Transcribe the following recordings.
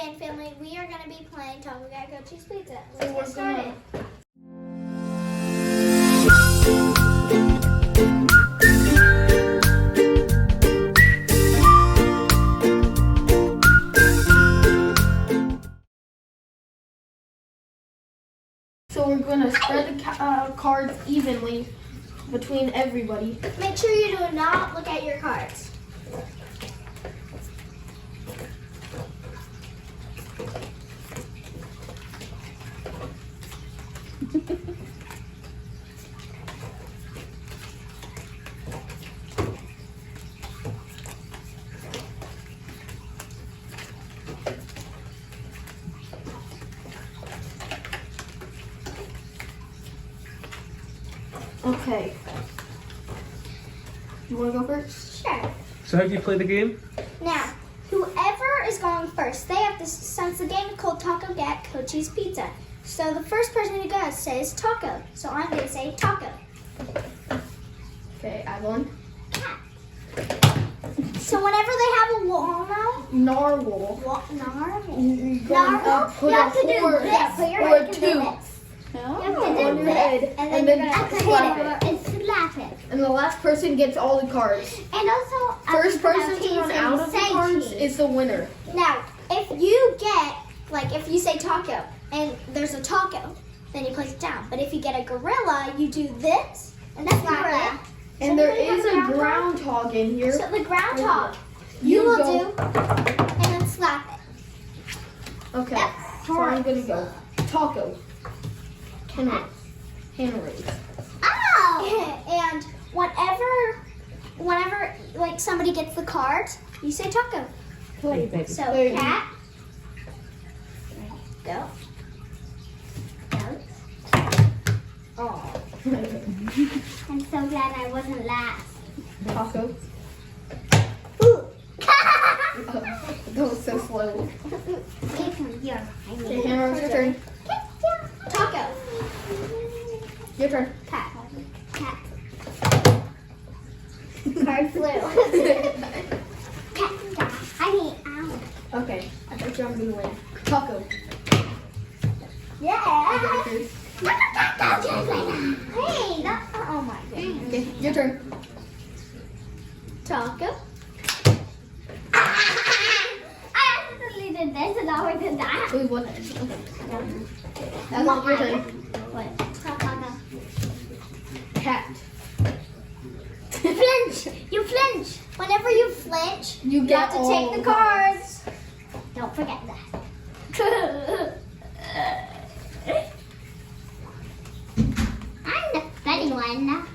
and family, we are going to be playing Taco Gecko Cheese Pizza. So Let's get started. So we're going to spread the cards evenly between everybody. Make sure you do not look at your cards. Okay. You want to go first? Sure. So how do you play the game? Now, whoever is going first, they have to, since the game is called Taco Gecko Cheese Pizza. So the first person who goes says taco. So I'm going to say taco. Okay, Adalyn. Cat. So whenever they have a walnut, Narwhal. narwhal. You're going Narwhal? put You have a to do horse this. Put your or head a to do tooth this. on You have to do your this, head, and then you're have gonna to slap hit it. and slap it. And the last person gets all the cards. And also, First person to run out of the cards is the winner. Now, if you get, like, if you say taco and there's a taco, then you place it down. But if you get a gorilla, you do this, and that's gorilla. And there is a groundhog in here. So the groundhog, you will do, and then slap it. Okay, so I'm gonna go. Taco. Hand raise. Oh! And whenever like somebody gets the cards, you say taco. Play, baby. So Play. cat, go, goat. Oh. I'm so glad I wasn't last. Taco. Ooh. That was so slow. Okay, Hammer, your turn. Taco. Your turn. Cat. Cat. Card flew. Cat. I mean, ow. Okay, I bet you I'm gonna win. Taco. Yeah. Okay, Hey, that's, oh my goodness. okay, your turn. Taco. I accidentally did this and now I did that. Wait, what? Okay. That's not your turn. What? Taco. Cat. Flinch. You flinch. Whenever you flinch, You you get have to all take the the cards. Don't forget that. I'm the funny one.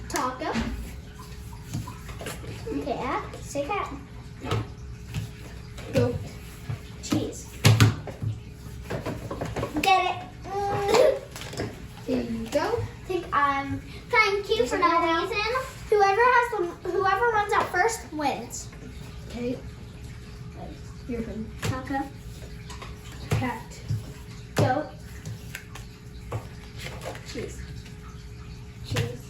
Taco. Yeah, say cat. Go. Cheese. Get it. Here you go. Thank you for no reason. Whoever runs out first wins. Okay. Your turn. Taco. Cat. Goat. Cheese. Cheese.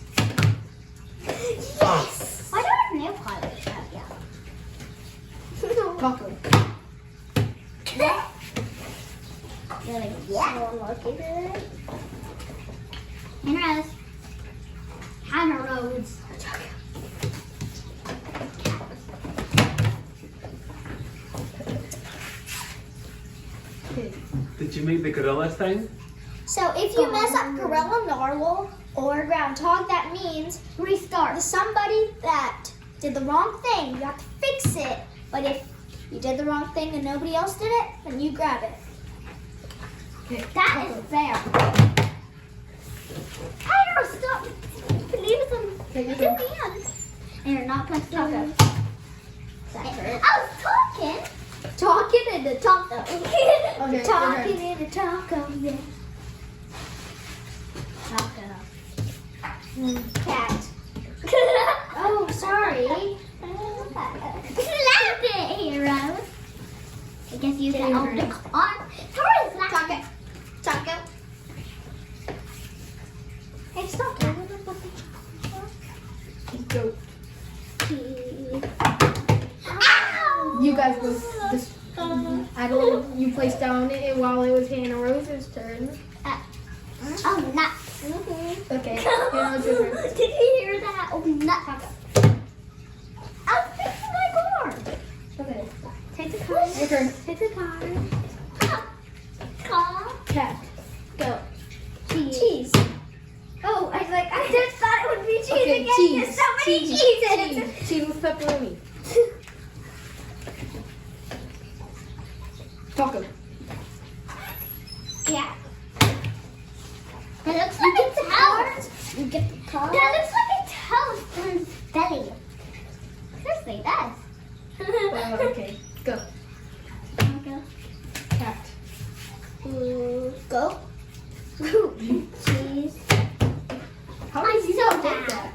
Yes! Why do I have nail polish? Taco. You're like, yeah. So unlucky today. Hannah Rose. Hannah Rose. Okay. Did you make the gorilla thing? So if you mess up gorilla, narwhal, or groundhog, that means restart. Somebody that did the wrong thing, you have to fix it. But if you did the wrong thing and nobody else did it, then you grab it. Okay. That is fair. Tyler, stop. Leave them. Okay, your Give turn. me hands. And you're not supposed to talk. That hurt. I was talking. Talking in the taco. Okay, Talking your in the taco, yeah. Taco. Cat. Oh, sorry. Slap it, heroes. I guess you said on the car. Sorry, slap Taco. Taco. Hey, stop. Go. Ow! You guys go this Adalyn, you placed down it while it was Hannah Rose's turn. Oh, nuts. Okay, now it's your turn. Did you hear that? Oh, nuts. I'm fixing my card. Okay, Take the card. your turn. Take the card. Car. Cat. Go. Cheese. Oh, I just thought it would be cheese Okay, again. cheese. There's so many cheeses. Cheese with pepperoni. Taco. Yeah. It looks like a toast. You get the card. That looks like a toast on his belly. Seriously, it does. Okay, go. Go. Cat. Go. Cheese. How I'm did you so not take bad. that?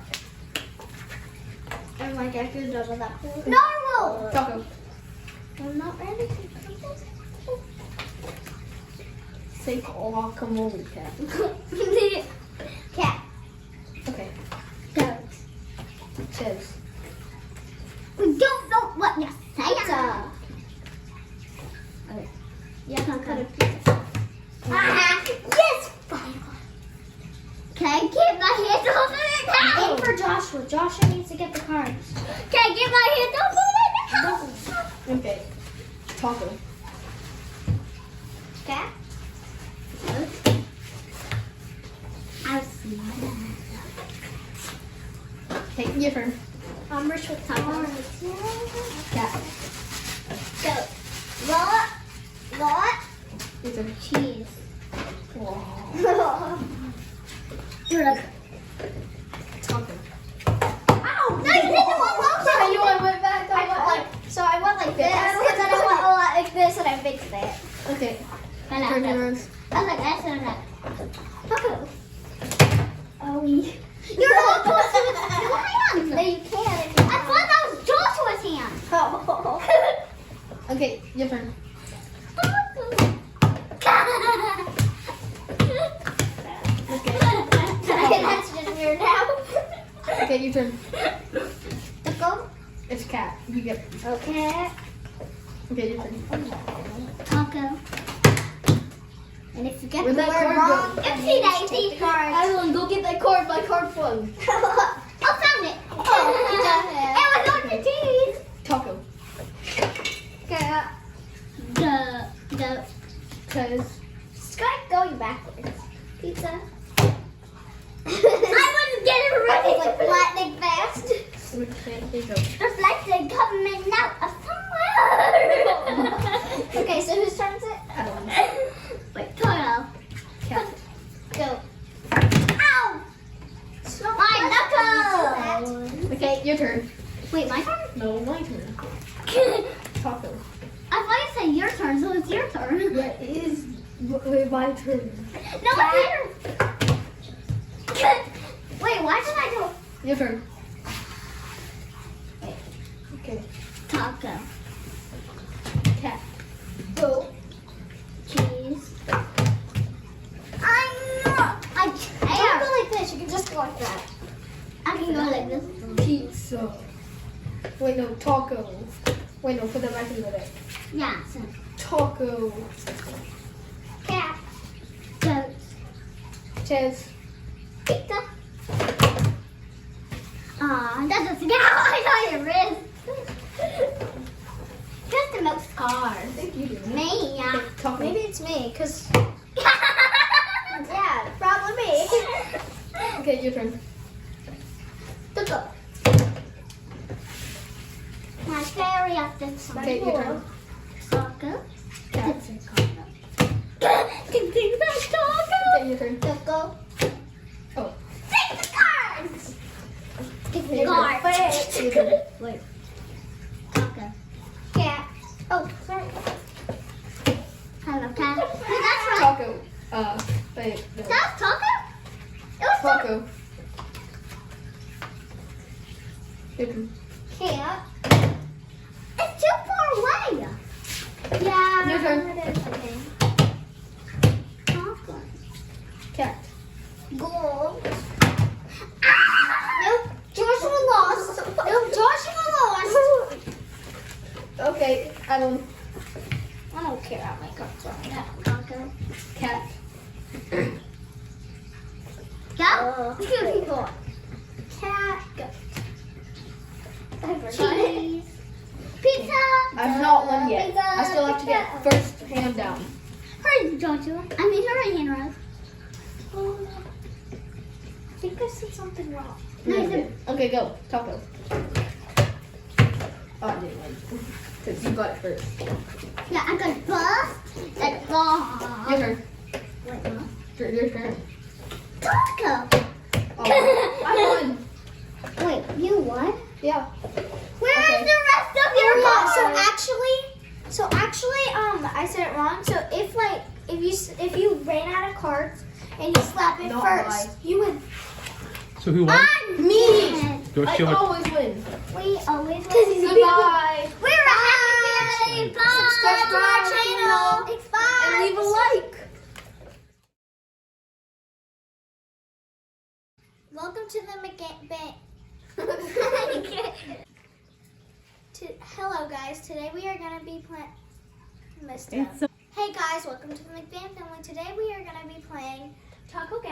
I'm like, I could have done that. Normal. Taco. I'm not ready to cook Say guacamole, cat. this. Cat. Okay. Goat. Cheese. We don't know what you're saying. Okay. Yeah, I'm cut a pizza. Yes! Can I get my hand over it now? Aim for Joshua. Joshua needs to get the cards. Can I get my hand over it now? Okay. Taco. Cat. I'll see. Okay, your turn. I'm rich with tacos. Cat. Go. Roll it. Roll it. Your turn. Cheese. Wow. You're like, Taco. ow! No, you did the one wrong. So you went back. I went like this, and then I went like this, and I fixed it. Okay. And I Turn was yours. like this, and I'm like, taco. Oh, you're not supposed to use your hands. No, you can't. I thought that was Joshua's hand. Oh. Okay, your turn. Okay. That's just weird now. Okay, your turn. Taco. It's cat. You get. Okay. Okay, your turn. Taco. And if you get Where'd the that word card wrong, go? oopsie daisy. Adalyn, go get that card. My card flung. Oh, found it. Oh, it was on the cheese. Taco. Go. Cause. Sky going backwards. Pizza. I wasn't getting ready. Like lightning fast. Okay, here you go. There's lightning coming out of somewhere. Okay, so whose turn is it? Adalyn. Wait, Toto. Cat. Go. Ow! My knuckles! Okay, your turn. Wait, my turn? No, my turn. Taco. I thought you said your turn, so it's your turn. That is my turn. No, it's your Wait, why did I go? Your turn. Okay. Taco. Cat. Go. Cheese. I can't. Don't go like this. You can just go like that. I can go like this. Pizza. Wait, no, taco. Wait, no, put that back in the bag. Yeah. So. Taco. Cat. Goat. Cheese. Pizza. Aw, that doesn't get out. I saw your wrist. Just the most I cars. think you do. Me, yeah. Okay, taco. Maybe it's me, because. Yeah, probably me. Okay, your turn. Taco. My fairy up this one. Okay, your turn. Taco. Cat. Can think that taco. Okay, your turn. Taco. Oh. Take the cards. Take the Your turn. cards. Your turn. Wait. Taco. Cat. Oh, sorry. Hello, cat. Wait, that's right. Taco. Wait. No. That's taco? It was taco. Taco. Your turn. Cat. It's too far away. Yeah. Your turn. It is. Okay. Taco. Cat. Gold. Nope. Joshua lost. Nope. Joshua lost. Okay, Adalyn. I don't care how many cards are now. Taco. Cat. Go. Two people. Cat. Go. Cheese. Pizza. I've not won yet. Pizza, I still have to get first hand down. Hurry, Joshua. Hurry, Henry. Oh, I think I said something wrong. No, I said, Okay, go. Taco. Oh, I didn't win. Because you got it first. yeah, I got first. Let's go. Your turn. Wait, no. Your turn. Taco. Oh, I won. Wait, you won? Yeah. Where is Okay. the rest of your Oh, cards? yeah. So actually, I said it wrong. So if you ran out of cards and you slap it Not first, mine. you would. So who won? Me. I Joshua. always win. We always Goodbye. We're a happy family. Bye. Subscribe to our channel. It's bye. And leave a like. Welcome to the McBank. Hello guys. Today we are gonna be playing. Hey guys, welcome to the McBank family. Today we are gonna be playing Taco Gas.